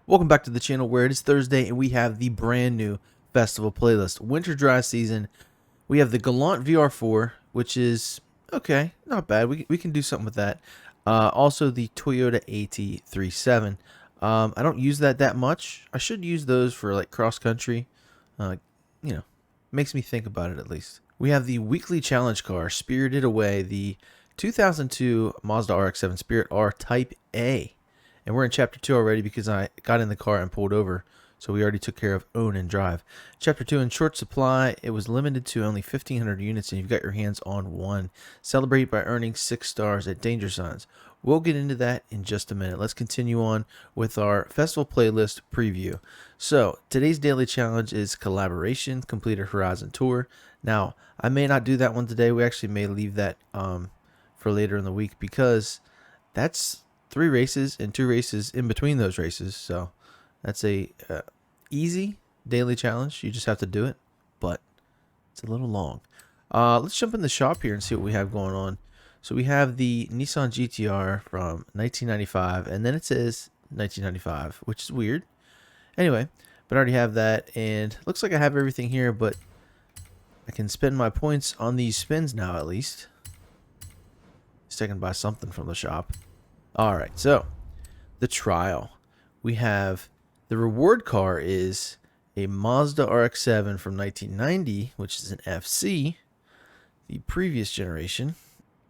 Welcome back to the channel where it is Thursday and we have the brand new festival playlist. Winter dry season. We have the Galant VR4, which is okay, not bad. We can do something with that. Also the Toyota AT37. I don't use that much. I should use those for like cross country. Uh, you know, makes me think about it at least. We have the weekly challenge car, Spirited Away, the 2002 Mazda RX-7 Spirit R Type A. And we're in Chapter 2 already because I got in the car and pulled over. So we already took care of own and drive. Chapter 2 in short supply. It was limited to only 1,500 units and you've got your hands on one. Celebrate by earning 6 stars at Danger Signs. We'll get into that in just a minute. Let's continue on with our festival playlist preview. So today's daily challenge is collaboration, complete a Horizon Tour. Now, I may not do that one today. We actually may leave that for later in the week because that's 3 races and 2 races in between those races. So that's a easy daily challenge. You just have to do it, but it's a little long. Let's jump in the shop here and see what we have going on. So we have the Nissan GTR from 1995, and then it says 1995, which is weird. Anyway, but I already have that, and looks like I have everything here, but I can spend my points on these spins now at least. So I can buy something from the shop. Alright, so the trial. We have the reward car is a Mazda RX-7 from 1990, which is an FC, the previous generation.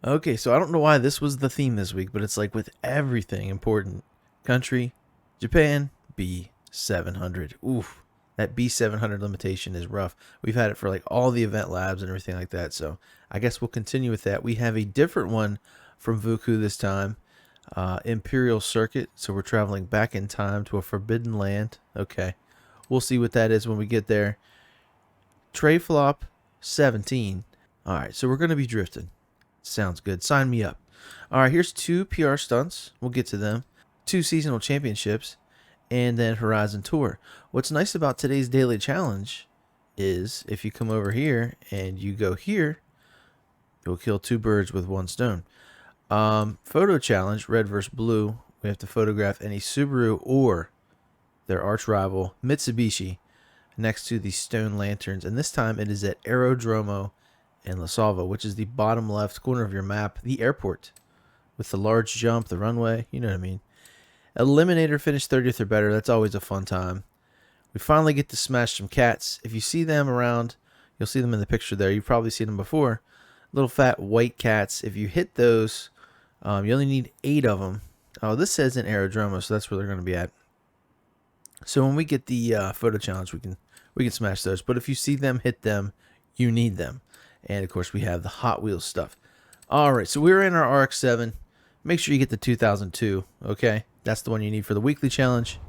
Okay, so I don't know why this was the theme this week, but it's like with everything important. Country, Japan, B700. Oof, that B700 limitation is rough. We've had it for like all the event labs and everything like that, so I guess we'll continue with that. We have a different one from Vuku this time. Imperial Circuit, so we're traveling back in time to a forbidden land. Okay, we'll see what that is when we get there. Tray flop 17. Alright, so we're going to be drifting. Sounds good. Sign me up. Alright, here's 2 PR stunts. We'll get to them. 2 seasonal championships. And then Horizon Tour. What's nice about today's daily challenge is if you come over here and you go here, you'll kill 2 birds with 1 stone. Photo challenge, red versus blue. We have to photograph any Subaru or their arch rival Mitsubishi next to the stone lanterns, and this time it is at Aerodromo in La Salva, which is the bottom left corner of your map, the airport with the large jump, the runway, you know what I mean. Eliminator finish 30th or better. That's always a fun time. We finally get to smash some cats. If you see them around, you'll see them in the picture there. You've probably seen them before. Little fat white cats. If you hit those, you only need 8 of them. Oh, this says in Aerodromo, so that's where they're going to be at. So when we get the photo challenge, we can smash those. But if you see them, hit them, you need them. And of course, we have the Hot Wheels stuff. All right, so we're in our RX-7. Make sure you get the 2002. Okay, that's the one you need for the weekly challenge.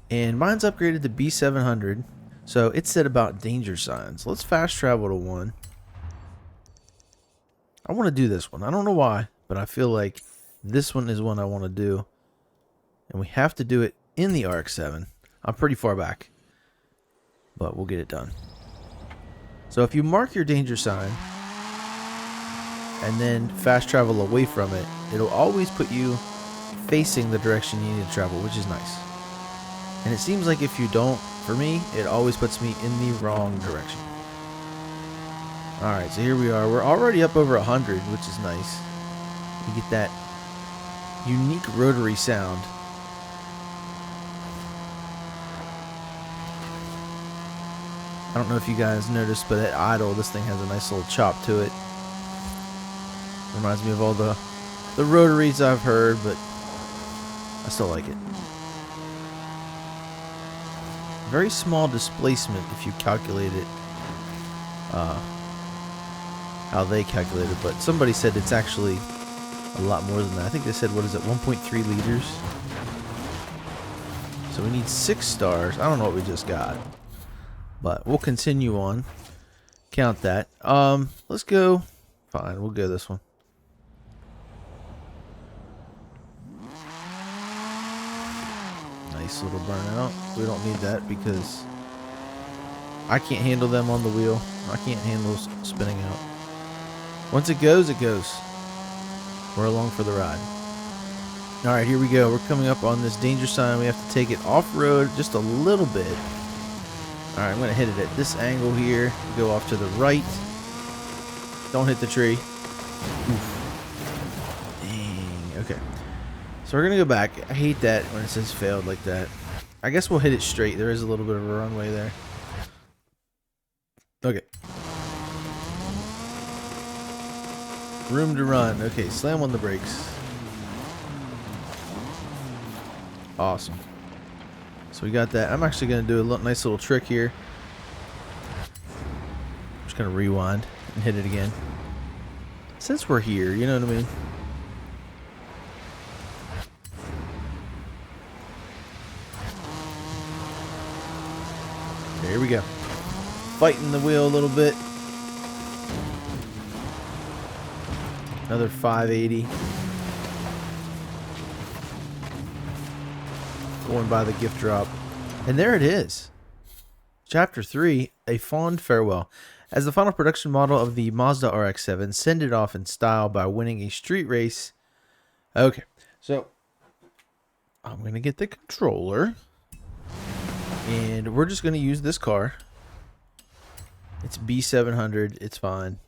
And mine's upgraded to B700. So it said about danger signs. Let's fast travel to 1. I want to do this one. I don't know why, but I feel like this one is one I want to do. And we have to do it in the RX-7. I'm pretty far back, but we'll get it done. So if you mark your danger sign and then fast travel away from it, it'll always put you facing the direction you need to travel, which is nice. And it seems like if you don't, for me, it always puts me in the wrong direction. Alright, so here we are. We're already up over 100, which is nice. You get that unique rotary sound. I don't know if you guys noticed, but at idle, this thing has a nice little chop to it. Reminds me of all the rotaries I've heard, but I still like it. Very small displacement if you calculate it. How they calculate it, but somebody said it's actually a lot more than that. I think they said, what is it, 1.3 liters? So we need 6 stars. I don't know what we just got, but we'll continue on. Count that. Let's go. Fine, we'll go this one. Nice little burnout. We don't need that because I can't handle them on the wheel. I can't handle spinning out. Once it goes, it goes. We're along for the ride. All right, here we go. We're coming up on this danger sign. We have to take it off-road just a little bit. All right, I'm going to hit it at this angle here. Go off to the right. Don't hit the tree. Oof. Dang. Okay. So we're going to go back. I hate that when it says failed like that. I guess we'll hit it straight. There is a little bit of a runway there. Okay. Room to run. Okay, slam on the brakes. Awesome. So we got that. I'm actually going to do a nice little trick here. I'm just going to rewind and hit it again. Since we're here, you know what I mean? There we go. Fighting the wheel a little bit. Another 580. Going by the gift drop. And there it is. Chapter 3, A Fond Farewell. As the final production model of the Mazda RX-7, send it off in style by winning a street race. Okay, so I'm going to get the controller. And we're just going to use this car. It's B700. It's fine.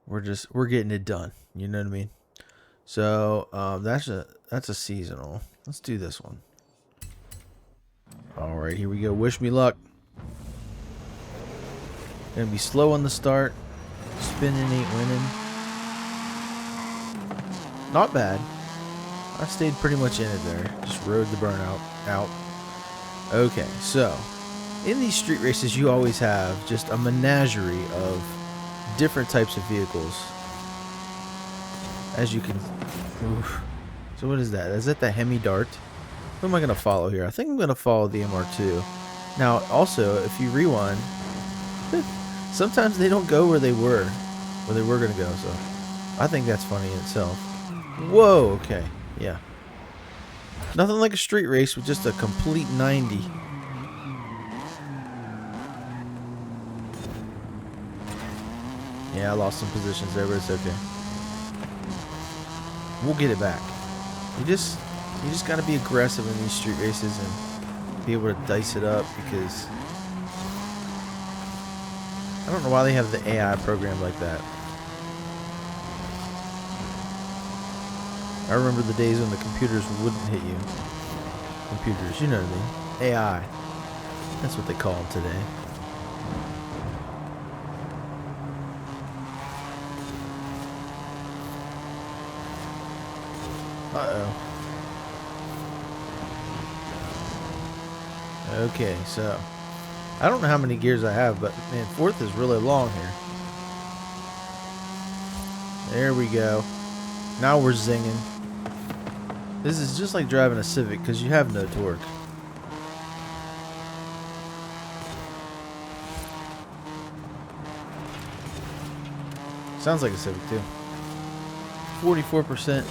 We're getting it done. You know what I mean? So that's a seasonal. Let's do this one. All right, here we go. Wish me luck. Gonna be slow on the start. Spinning ain't winning. Not bad. I stayed pretty much in it there. Just rode the burnout out. Okay, so in these street races, you always have just a menagerie of different types of vehicles. As you can... Oof. So what is that? Is that the Hemi Dart? Who am I going to follow here? I think I'm going to follow the MR2. Now, also, if you rewind, sometimes they don't go where they were going to go. So I think that's funny in itself. Whoa, okay. Yeah. Nothing like a street race with just a complete 90. Yeah, I lost some positions there, but it's okay. We'll get it back. You just got to be aggressive in these street races and be able to dice it up, because I don't know why they have the AI programmed like that. I remember the days when the computers wouldn't hit you. Computers, you know what I mean. AI. That's what they call them today. Uh-oh. Okay, so I don't know how many gears I have, but man, fourth is really long here. There we go. Now we're zinging. This is just like driving a Civic because you have no torque. Sounds like a Civic too. 44%.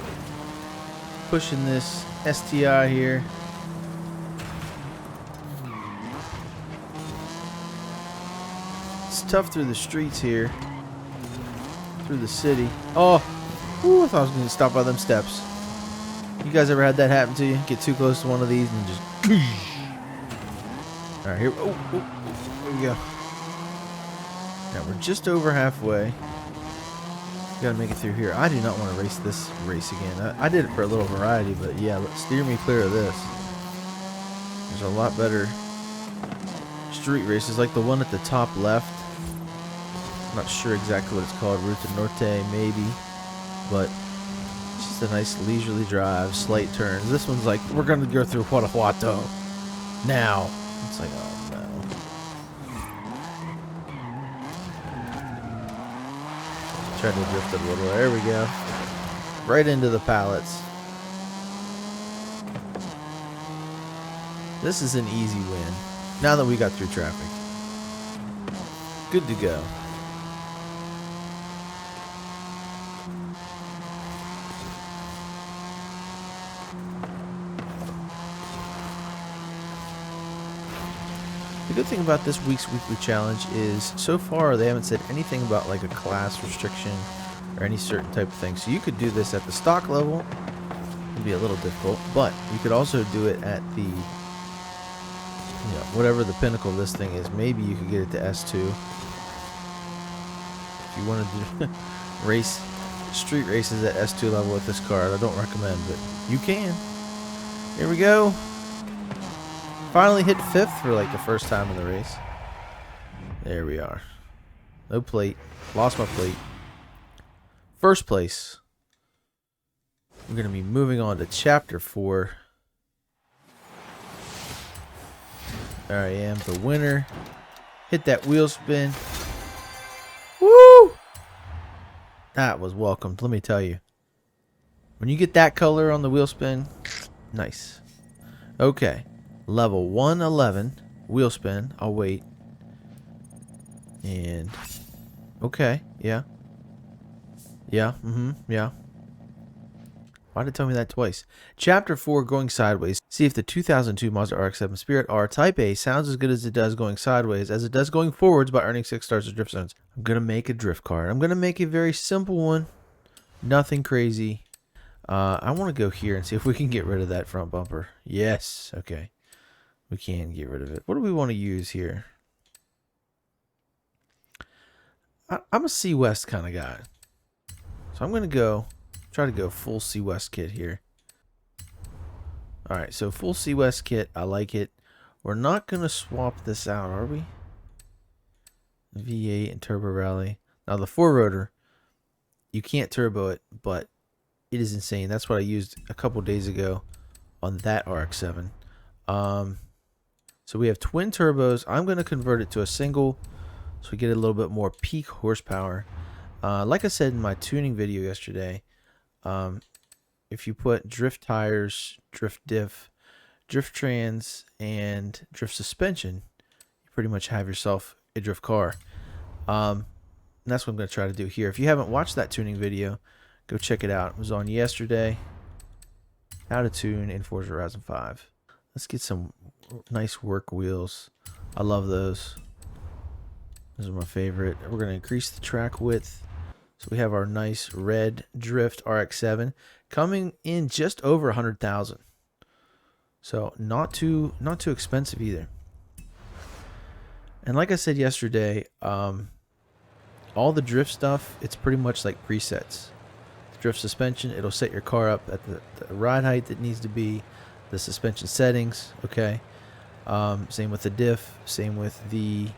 Pushing this STI here. It's tough through the streets here. Through the city. Oh! Ooh, I thought I was going to stop by them steps. You guys ever had that happen to you? Get too close to one of these and just... Alright, here... Here we go. Now we're just over halfway. Gotta make it through here. I do not want to race this race again. I did it for a little variety, but yeah, steer me clear of this. There's a lot better street races, like the one at the top left. I'm not sure exactly what it's called. Ruta Norte, maybe. But it's just a nice leisurely drive, slight turns. This one's like, we're going to go through Guanajuato now. It's like, oh no. Tried to drift it a little. There we go. Right into the pallets. This is an easy win. Now that we got through traffic. Good to go. The good thing about this week's weekly challenge is so far they haven't said anything about like a class restriction or or any certain type of thing. So you could do this at the stock level. It'd be a little difficult, but you could also do it at the, whatever the pinnacle of this thing is. Maybe you could get it to S2 if you want to do street races at S2 level with this car. I don't recommend, but you can. Here we go. Finally hit 5th for like the first time in the race. There we are. No plate. Lost my plate. First place. We're going to be moving on to Chapter 4. There I am, the winner. Hit that wheel spin. Woo! That was welcomed, let me tell you. When you get that color on the wheel spin, nice. Okay, level 111, wheel spin. I'll wait. And, okay, yeah. Yeah, yeah. Why did it tell me that twice? Chapter 4, going sideways. See if the 2002 Mazda RX-7 Spirit R Type A sounds as good as it does going sideways as it does going forwards by earning 6 stars of drift zones. I'm going to make a drift car. I'm going to make a very simple one. Nothing crazy. I want to go here and see if we can get rid of that front bumper. Yes. Okay. We can get rid of it. What do we want to use here? I'm a C West kind of guy. So I'm going to try to go full C West kit here. Alright, so full C West kit. I like it. We're not going to swap this out, are we? V8 and Turbo Rally. Now the 4-rotor, you can't turbo it, but it is insane. That's what I used a couple days ago on that RX-7. So we have twin turbos. I'm going to convert it to a single so we get a little bit more peak horsepower. Like I said in my tuning video yesterday, if you put drift tires, drift diff, drift trans, and drift suspension, you pretty much have yourself a drift car. And that's what I'm going to try to do here. If you haven't watched that tuning video, go check it out. It was on yesterday. How to tune in Forza Horizon 5. Let's get some nice work wheels. I love those. Those are my favorite. We're going to increase the track width. So we have our nice red Drift RX-7 coming in just over 100,000. So not too expensive either. And like I said yesterday, all the drift stuff, it's pretty much like presets. The drift suspension, it'll set your car up at the ride height that needs to be, the suspension settings, okay? Same with the diff, same with the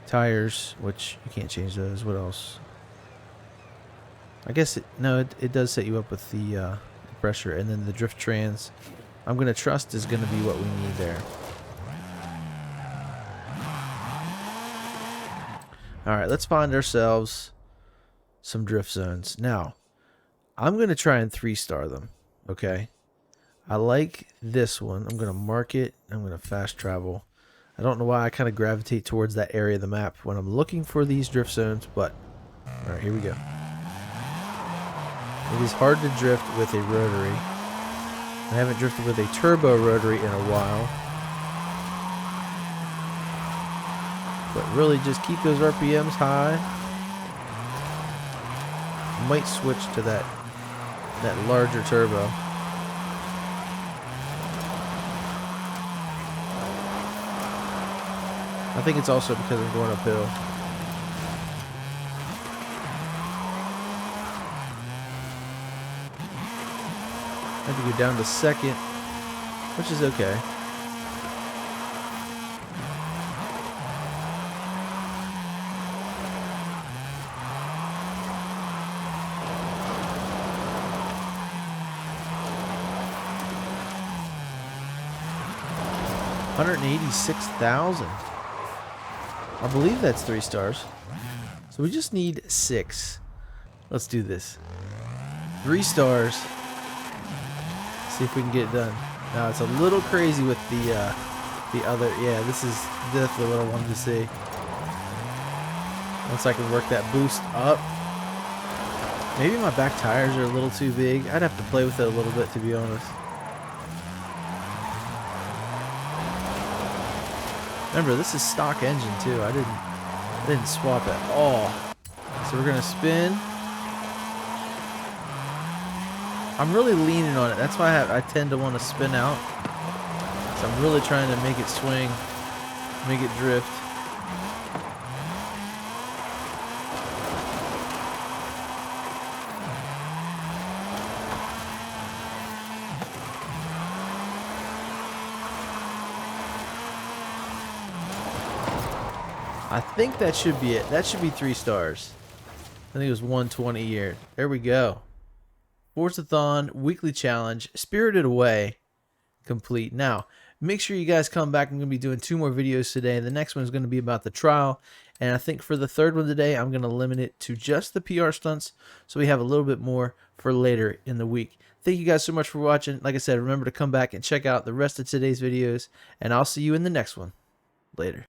tires, which you can't change those. What else? I guess it does set you up with the pressure, and then the drift trans, I'm going to trust is going to be what we need there. Alright, let's find ourselves some drift zones. Now, I'm going to try and 3-star them, okay? I like this one. I'm going to mark it. I'm going to fast travel. I don't know why I kind of gravitate towards that area of the map when I'm looking for these drift zones, but alright, here we go. It is hard to drift with a rotary. I haven't drifted with a turbo rotary in a while. But really just keep those RPMs high. Might switch to that larger turbo. I think it's also because I'm going uphill. I have to go down to second, which is okay. $186,000. I believe that's 3 stars. So we just need 6. Let's do this. 3 stars. See if we can get it done. Now it's a little crazy with the other. Yeah, this is definitely what I wanted to see. Once I can work that boost up. Maybe my back tires are a little too big. I'd have to play with it a little bit, to be honest. Remember, this is stock engine too. I didn't swap at all. So we're gonna spin. I'm really leaning on it. That's why I tend to want to spin out. So I'm really trying to make it swing, make it drift. I think that should be it. That should be 3 stars. I think it was 120 a year. There we go. Forza-thon weekly challenge, Spirited Away, complete. Now, make sure you guys come back. I'm going to be doing 2 more videos today. The next one is going to be about the trial. And I think for the third one today, I'm going to limit it to just the PR stunts, so we have a little bit more for later in the week. Thank you guys so much for watching. Like I said, remember to come back and check out the rest of today's videos, and I'll see you in the next one. Later.